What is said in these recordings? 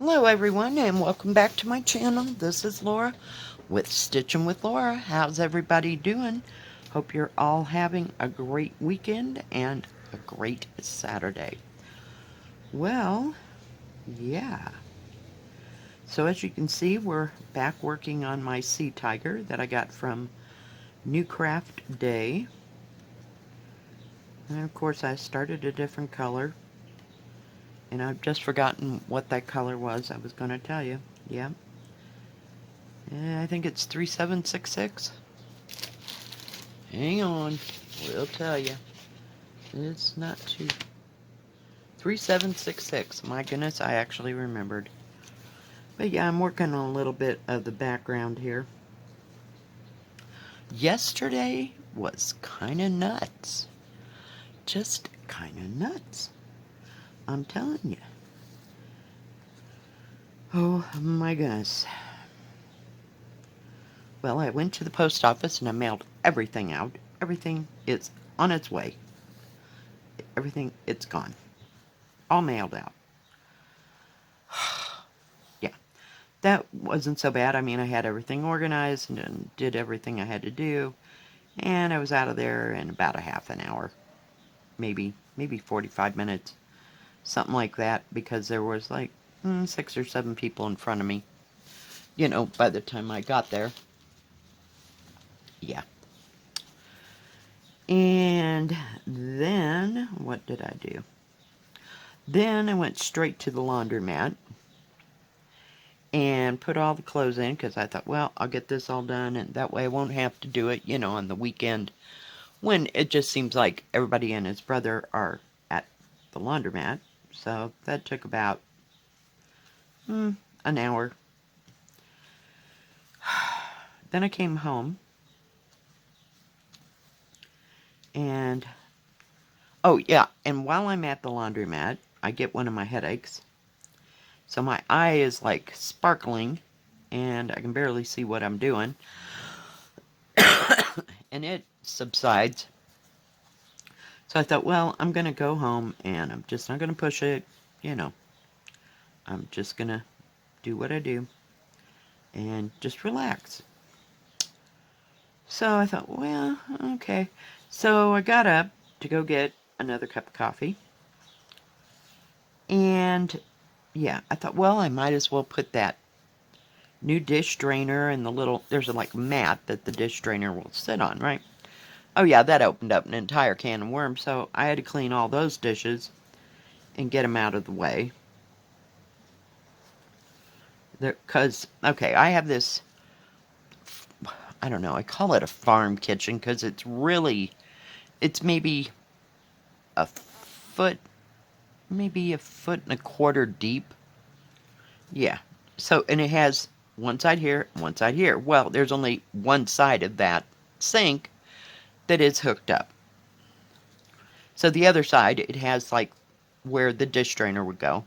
Hello everyone and welcome back to my channel. This is Laura with Stitchin with Laura. How's everybody doing? Hope you're all having a great weekend and a great Saturday. Well, yeah. So as you can see, we're back working on my sea tiger that I got from New Craft Day. And of course I started a different color. And I've just forgotten what that color was I was going to tell you. Yeah. I think it's 3766. Hang on, we'll tell you. It's not too... 3766. My goodness, I actually remembered. But yeah, I'm working on a little bit of the background here. Yesterday was kind of nuts. Just kind of nuts. I'm telling you. Oh my goodness. Well, I went to the post office and I mailed everything out. Everything is on its way. Everything, it's gone. All mailed out. Yeah, that wasn't so bad. I mean, I had everything organized and did everything I had to do. And I was out of there in about a half an hour. Maybe 45 minutes. Something like that, because there was like 6 or 7 people in front of me. You know, by the time I got there. Yeah. And then, what did I do? Then I went straight to the laundromat and put all the clothes in, because I thought, well, I'll get this all done, and that way I won't have to do it, you know, on the weekend, when it just seems like everybody and his brother are at the laundromat. So that took about an hour. Then I came home, and oh yeah, and while I'm at the laundromat, I get one of my headaches. So my eye is like sparkling, and I can barely see what I'm doing. And it subsides. So I thought, well, I'm going to go home, and I'm just not going to push it, you know. I'm just going to do what I do and just relax. So I thought, well, okay. So I got up to go get another cup of coffee. And yeah, I thought, well, I might as well put that new dish drainer and the little, there's a like mat that the dish drainer will sit on, right? Oh yeah, that opened up an entire can of worms, so I had to clean all those dishes and get them out of the way. Because, okay, I have this, I don't know, I call it a farm kitchen because it's really, it's maybe a foot, maybe a foot and a quarter deep. Yeah. So, and it has one side here, one side here. Well, there's only one side of that sink that is hooked up. So the other side, it has like where the dish drainer would go.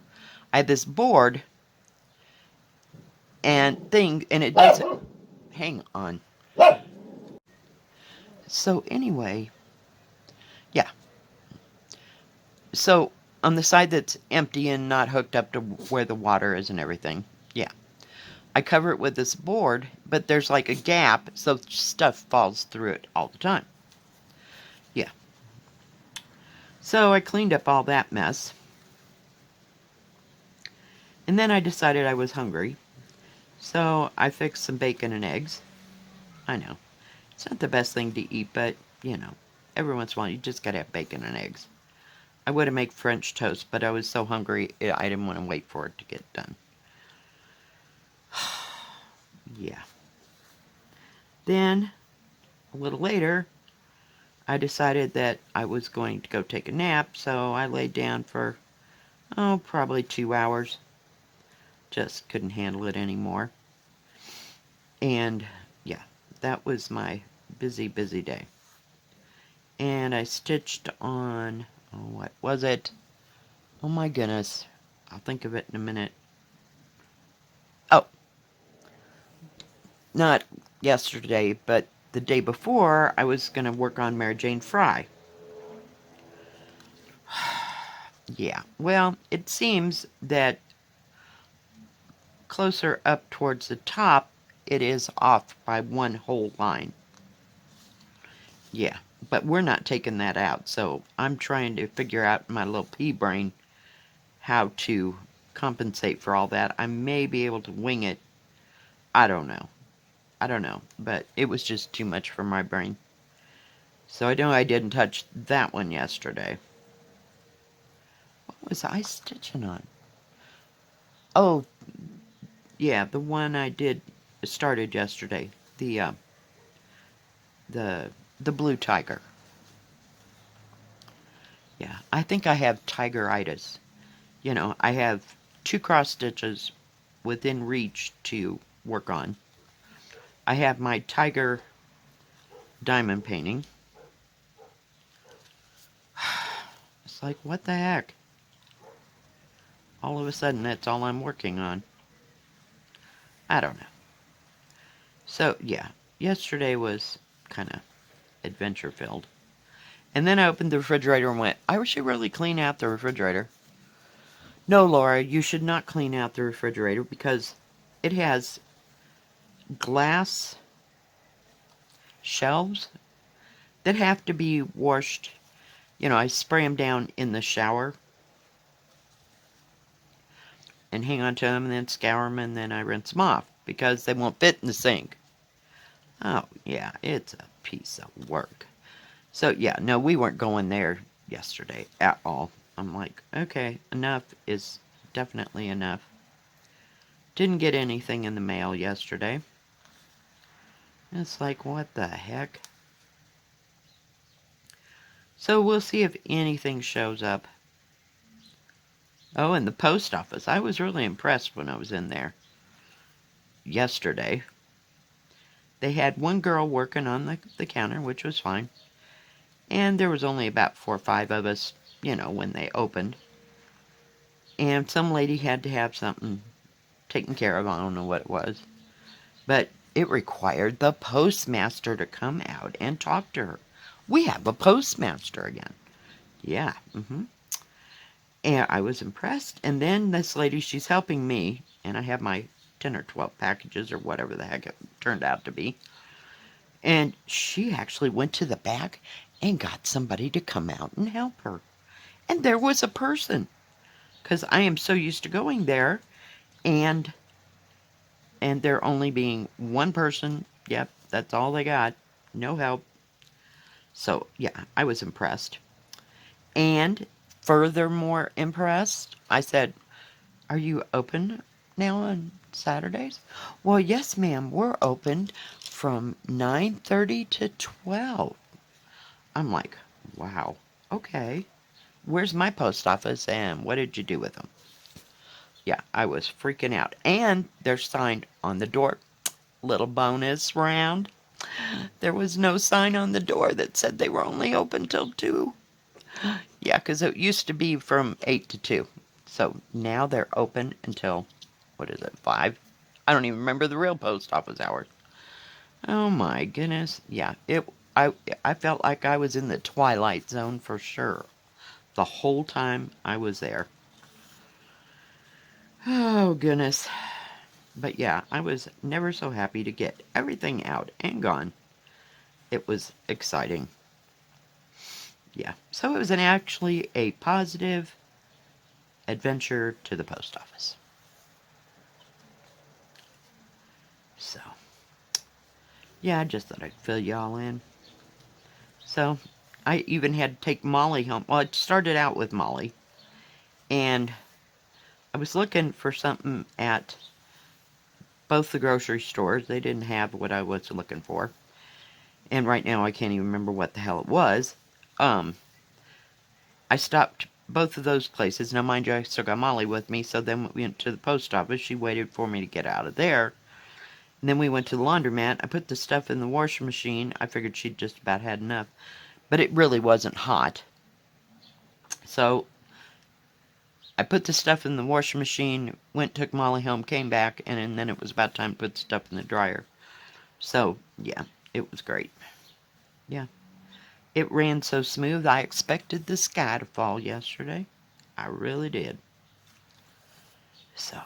I have this board and thing, and it doesn't, hang on. So anyway, yeah. So on the side that's empty and not hooked up to where the water is and everything, yeah. I cover it with this board, but there's like a gap, so stuff falls through it all the time. Yeah. So I cleaned up all that mess. And then I decided I was hungry. So I fixed some bacon and eggs. I know. It's not the best thing to eat, but, you know, every once in a while you just gotta have bacon and eggs. I would have made French toast, but I was so hungry I didn't want to wait for it to get done. Yeah. Then, a little later, I decided that I was going to go take a nap, so I laid down for, probably 2 hours. Just couldn't handle it anymore. And, yeah, that was my busy, busy day. And I stitched on, what was it? Oh my goodness. I'll think of it in a minute. Oh, not yesterday, but the day before, I was going to work on Mary Jane Fry. Yeah, well, it seems that closer up towards the top, it is off by one whole line. Yeah, but we're not taking that out, so I'm trying to figure out in my little pea brain how to compensate for all that. I may be able to wing it. I don't know. But it was just too much for my brain. So I know I didn't touch that one yesterday. What was I stitching on? Oh, yeah, the one I started yesterday. The the the blue tiger. Yeah, I think I have tigeritis. I have 2 cross stitches within reach to work on. I have my tiger diamond painting. It's like, what the heck? All of a sudden, that's all I'm working on. I don't know. So, yeah, yesterday was kind of adventure filled. And then I opened the refrigerator and went, I should really clean out the refrigerator. No, Laura, you should not clean out the refrigerator because it has glass shelves that have to be washed. I spray them down in the shower and hang on to them and then scour them and then I rinse them off because they won't fit in the sink. Oh, yeah, it's a piece of work. So, yeah, no, we weren't going there yesterday at all. I'm like, okay, enough is definitely enough. Didn't get anything in the mail yesterday. It's like, what the heck? So we'll see if anything shows up. Oh, and the post office. I was really impressed when I was in there yesterday. They had one girl working on the counter, which was fine. And there was only about 4 or 5 of us, when they opened. And some lady had to have something taken care of. I don't know what it was. But it required the postmaster to come out and talk to her. We have a postmaster again. Yeah, And I was impressed. And then this lady, she's helping me. And I have my 10 or 12 packages or whatever the heck it turned out to be. And she actually went to the back and got somebody to come out and help her. And there was a person. Because I am so used to going there and there only being one person. Yep, that's all they got. No help. So, yeah, I was impressed. And furthermore impressed, I said, are you open now on Saturdays? Well, yes, ma'am, we're open from 9:30 to 12. I'm like, wow, okay. Where's my post office and what did you do with them? Yeah, I was freaking out. And they're signed on the door. Little bonus round. There was no sign on the door that said they were only open till 2. Yeah, because it used to be from 8 to 2. So now they're open until, what is it, 5? I don't even remember the real post office hours. Oh my goodness. Yeah, I felt like I was in the Twilight Zone for sure. The whole time I was there. Oh goodness. But yeah, I was never so happy to get everything out and gone. It was exciting. Yeah, so it was actually a positive adventure to the post office. So, yeah, I just thought I'd fill y'all in. So, I even had to take Molly home. Well, it started out with Molly. And I was looking for something at both the grocery stores. They didn't have what I was looking for. And right now I can't even remember what the hell it was. I stopped both of those places. Now, mind you, I still got Molly with me, so then we went to the post office. She waited for me to get out of there. And then we went to the laundromat. I put the stuff in the washing machine. I figured she'd just about had enough. But it really wasn't hot. So I put the stuff in the washing machine, went, took Molly home, came back, and then it was about time to put the stuff in the dryer. So, yeah, it was great. Yeah. It ran so smooth, I expected the sky to fall yesterday. I really did. So,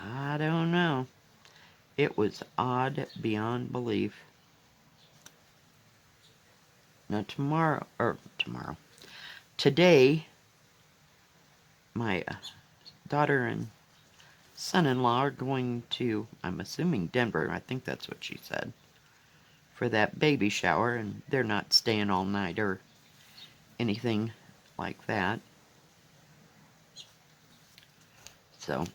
I don't know. It was odd beyond belief. Now tomorrow. Today, my daughter and son-in-law are going to, I'm assuming Denver, I think that's what she said, for that baby shower, and they're not staying all night or anything like that. So,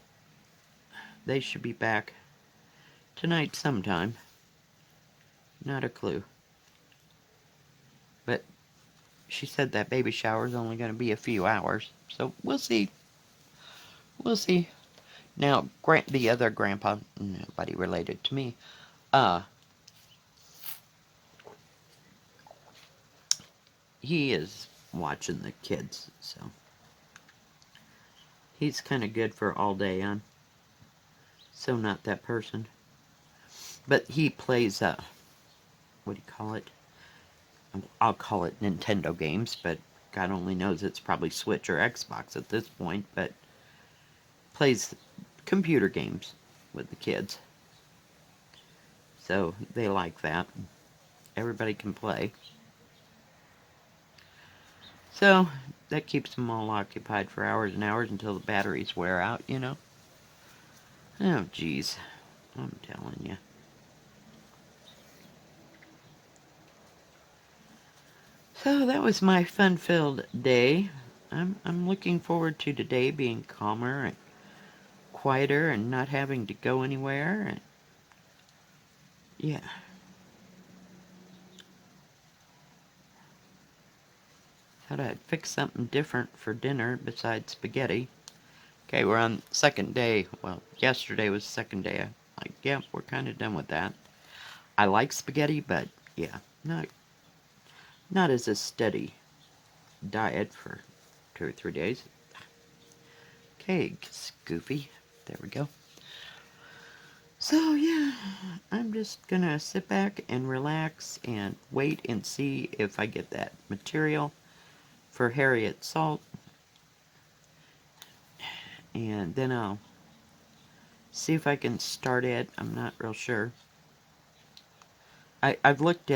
they should be back tonight sometime. Not a clue. But she said that baby shower is only going to be a few hours. So, we'll see. We'll see. Now, the other grandpa, nobody related to me, he is watching the kids, so he's kind of good for all day on. So not that person. But he plays, what do you call it? I'll call it Nintendo games, but God only knows it's probably Switch or Xbox at this point, but plays computer games with the kids. So they like that. Everybody can play. So that keeps them all occupied for hours and hours until the batteries wear out, you know? Oh, geez. I'm telling you. So that was my fun-filled day. I'm looking forward to today being calmer and quieter and not having to go anywhere. And yeah. Thought I'd fix something different for dinner besides spaghetti. Okay, we're on second day. Well, yesterday was the second day. I'm like, yeah, we're kind of done with that. I like spaghetti, but yeah, not as a steady diet for 2 or 3 days. Okay, Goofy. There we go. So yeah, I'm just gonna sit back and relax and wait and see if I get that material for Harriet Salt, and then I'll see if I can start it. I'm not real sure. I've went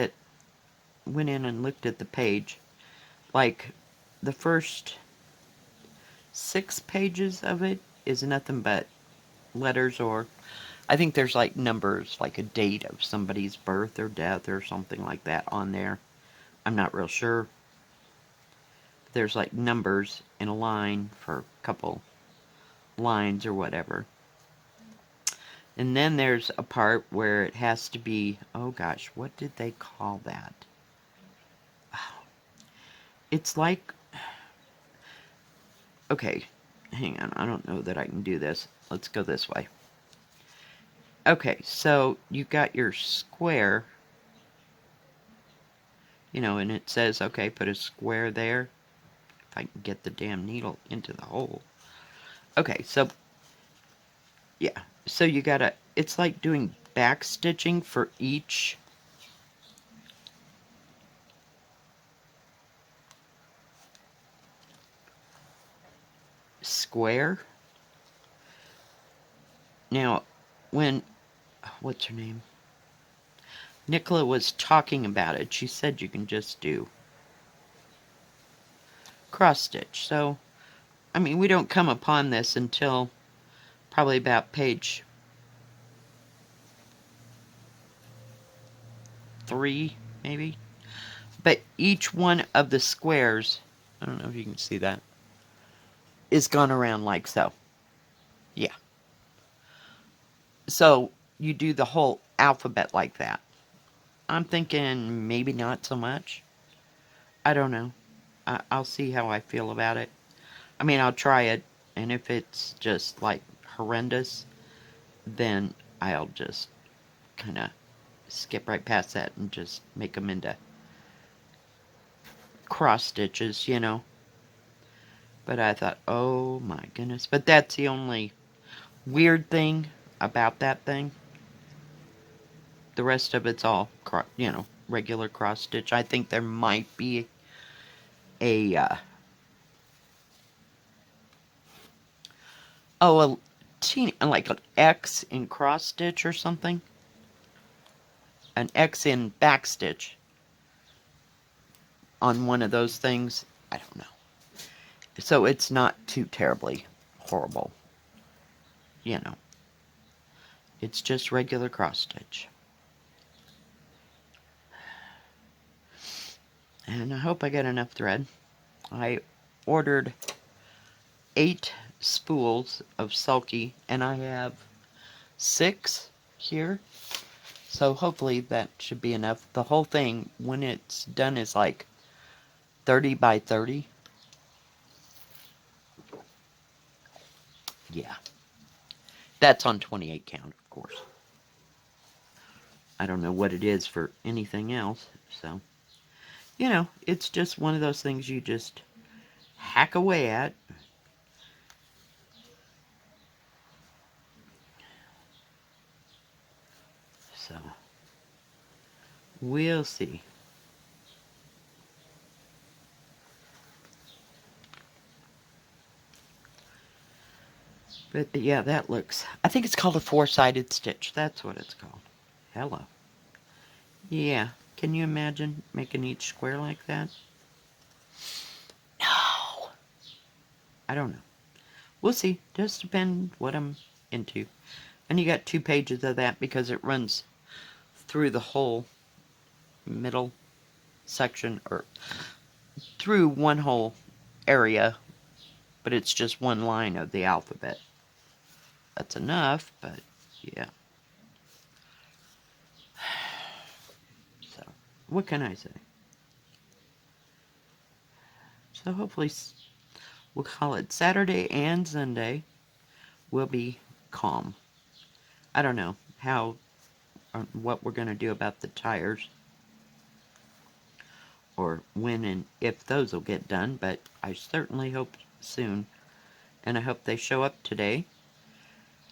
in and looked at the page. Like, the first 6 pages of it is nothing but letters, or I think there's like numbers, like a date of somebody's birth or death or something like that on there. I'm not real sure. There's like numbers in a line for a couple lines or whatever. And then there's a part where it has to be, oh gosh, what did they call that? It's like, okay, hang on, I don't know that I can do this. Let's go this way. Okay, so you got your square, and it says, okay, put a square there. If I can get the damn needle into the hole. Okay, so, yeah, so you gotta, it's like doing back stitching for each square. Now, when, what's her name? Nicola was talking about it. She said you can just do cross stitch. So, I mean, we don't come upon this until probably about page 3, maybe. But each one of the squares, I don't know if you can see that, is gone around like so. Yeah. So you do the whole alphabet like that. I'm thinking maybe not so much. I don't know. I'll see how I feel about it. I mean, I'll try it, and if it's just like horrendous, then I'll just kind of skip right past that and just make them into cross stitches. But I thought, oh my goodness. But that's the only weird thing about that thing. The rest of it's all, regular cross stitch. I think there might be a, oh, teeny, like an X in cross stitch or something. An X in back stitch on one of those things. I don't know. So it's not too terribly horrible. You know, it's just regular cross stitch. And I hope I get enough thread. I ordered 8 spools of sulky, and I have 6 here. So hopefully that should be enough. The whole thing, when it's done, is like 30 by 30. Yeah. That's on 28 count, of course. I don't know what it is for anything else, so. You know, it's just one of those things you just hack away at. So, we'll see. But yeah, that looks, I think it's called a 4-sided stitch. That's what it's called. Hello. Yeah, can you imagine making each square like that? No. I don't know. We'll see. Just depend what I'm into. And you got 2 pages of that because it runs through the whole middle section, or through one whole area, but it's just one line of the alphabet. That's enough, but yeah. So, what can I say? So hopefully, we'll call it Saturday and Sunday will be calm. I don't know how, or what we're going to do about the tires, or when and if those will get done, but I certainly hope soon. And I hope they show up today.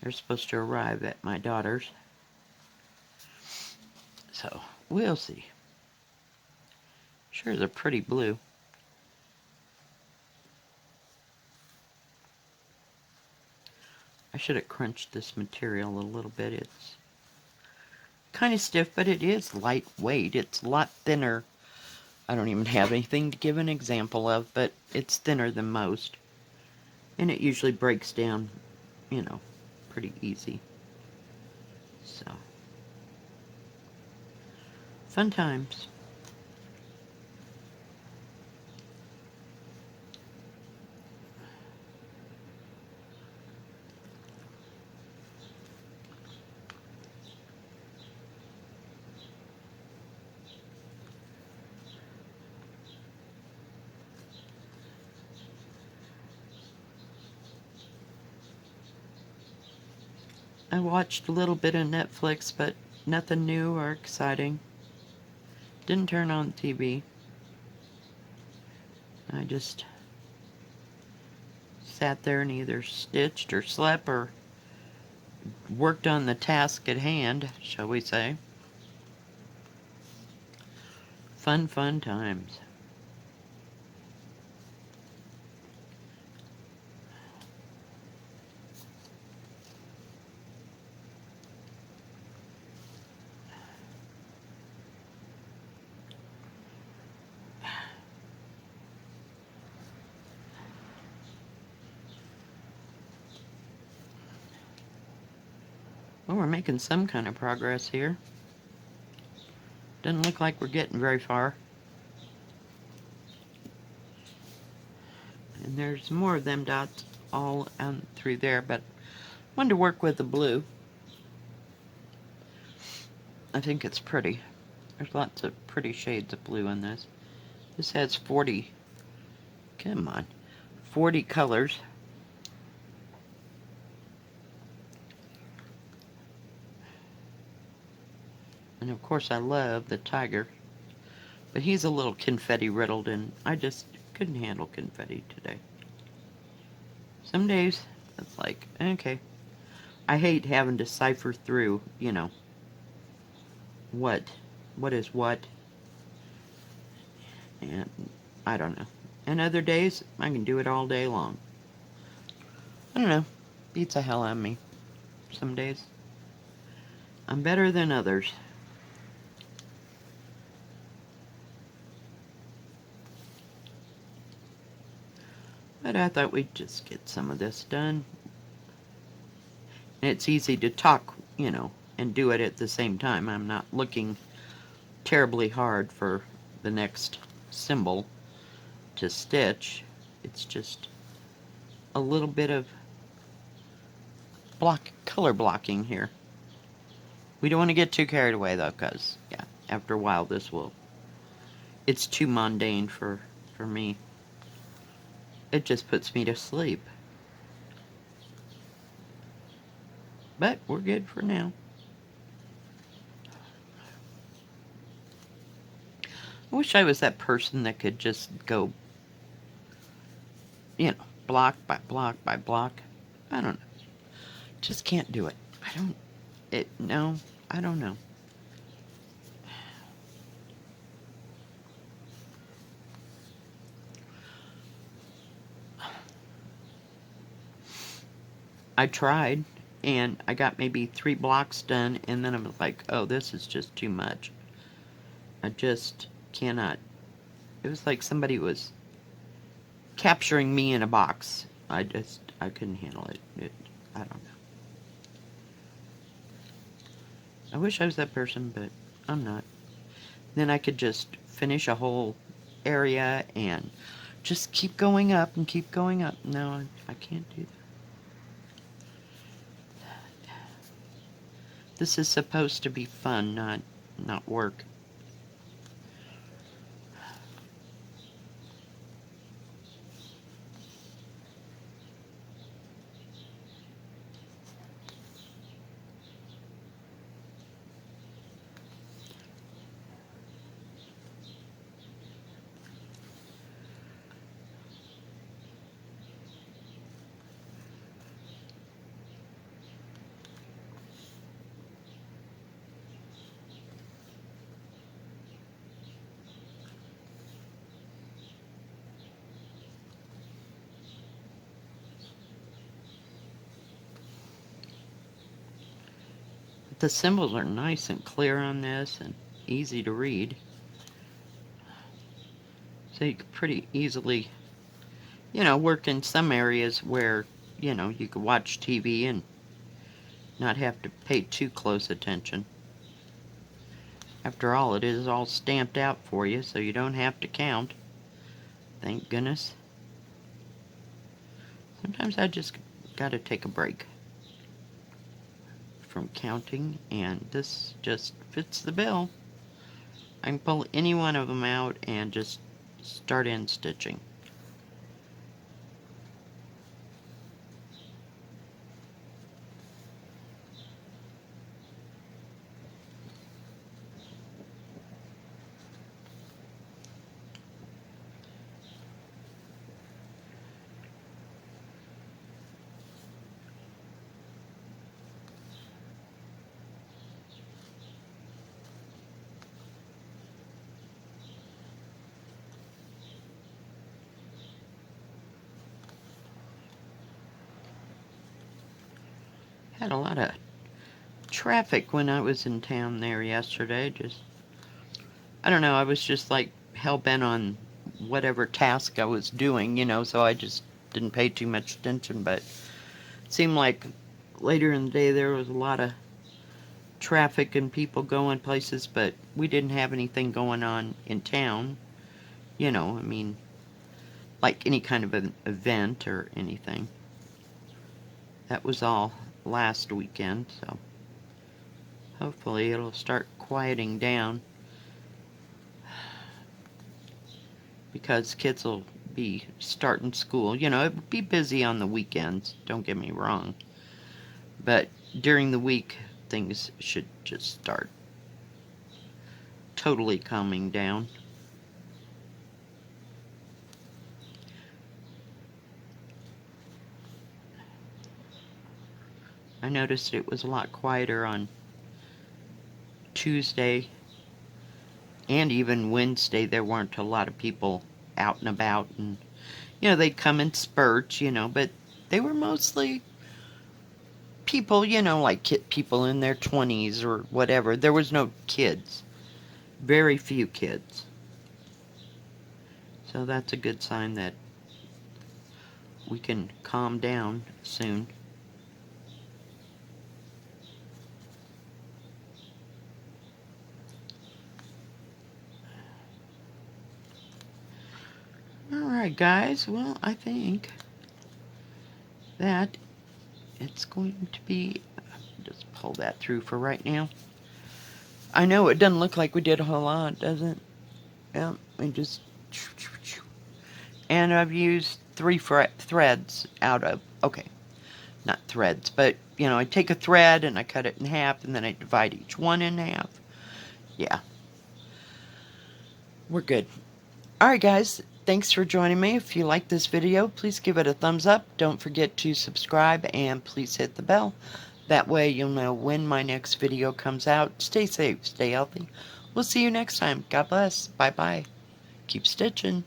They're supposed to arrive at my daughter's. So, we'll see. Sure, they're pretty blue. I should have crunched this material a little bit. It's kind of stiff, but it is lightweight. It's a lot thinner. I don't even have anything to give an example of, but it's thinner than most. And it usually breaks down, you know, pretty easy. So, fun times. I watched a little bit of Netflix, but nothing new or exciting. Didn't turn on the TV. I just sat there and either stitched or slept or worked on the task at hand, shall we say. Fun, fun times. Well, we're making some kind of progress here. Doesn't look like we're getting very far. And there's more of them dots all through there, but I wanted to work with the blue. I think it's pretty. There's lots of pretty shades of blue in this. This has 40, come on, 40 colors. And of course I love the tiger. But he's a little confetti riddled, and I just couldn't handle confetti today. Some days, it's like, okay. I hate having to cipher through, you know, what is what. And I don't know. And other days, I can do it all day long. I don't know. Beats the hell out of me some days. I'm better than others. But I thought we'd just get some of this done. And it's easy to talk, and do it at the same time. I'm not looking terribly hard for the next symbol to stitch. It's just a little bit of color blocking here. We don't want to get too carried away though, because yeah, after a while it's too mundane for me. It just puts me to sleep. But we're good for now. I wish I was that person that could just go, block by block by block. I don't know. Just can't do it. No, I don't know. I tried, and I got maybe 3 blocks done, and then I was like, oh, this is just too much. I just cannot. It was like somebody was capturing me in a box. I couldn't handle it. I don't know. I wish I was that person, but I'm not. Then I could just finish a whole area and just keep going up and keep going up. No, I can't do that. This is supposed to be fun, not work. The symbols are nice and clear on this and easy to read. So you could pretty easily, work in some areas where, you could watch TV and not have to pay too close attention. After all, it is all stamped out for you, so you don't have to count. Thank goodness. Sometimes I just gotta take a break from counting, and this just fits the bill. I can pull any one of them out and just start in stitching. Had a lot of traffic when I was in town there yesterday. I don't know, I was just like hell-bent on whatever task I was doing, so I just didn't pay too much attention, but it seemed like later in the day there was a lot of traffic and people going places, but we didn't have anything going on in town, I mean, like any kind of an event or anything. That was all last weekend, so hopefully it'll start quieting down, because kids will be starting school. It'll be busy on the weekends, don't get me wrong, but during the week things should just start totally calming down. I noticed it was a lot quieter on Tuesday and even Wednesday. There weren't a lot of people out and about, and they'd come in spurts, but they were mostly people, you know, like people in their 20s or whatever. There was no kids. Very few kids. So that's a good sign that we can calm down soon. Alright guys, well I think that it's going to be, just pull that through for right now. I know it doesn't look like we did a whole lot, does it? Yeah, we just, and I've used 3 threads out of, okay, not threads, but you know, I take a thread and I cut it in half and then I divide each one in half. Yeah, we're good. Alright guys, thanks for joining me. If you like this video, please give it a thumbs up. Don't forget to subscribe and please hit the bell. That way you'll know when my next video comes out. Stay safe, stay healthy. We'll see you next time. God bless. Bye-bye. Keep stitching.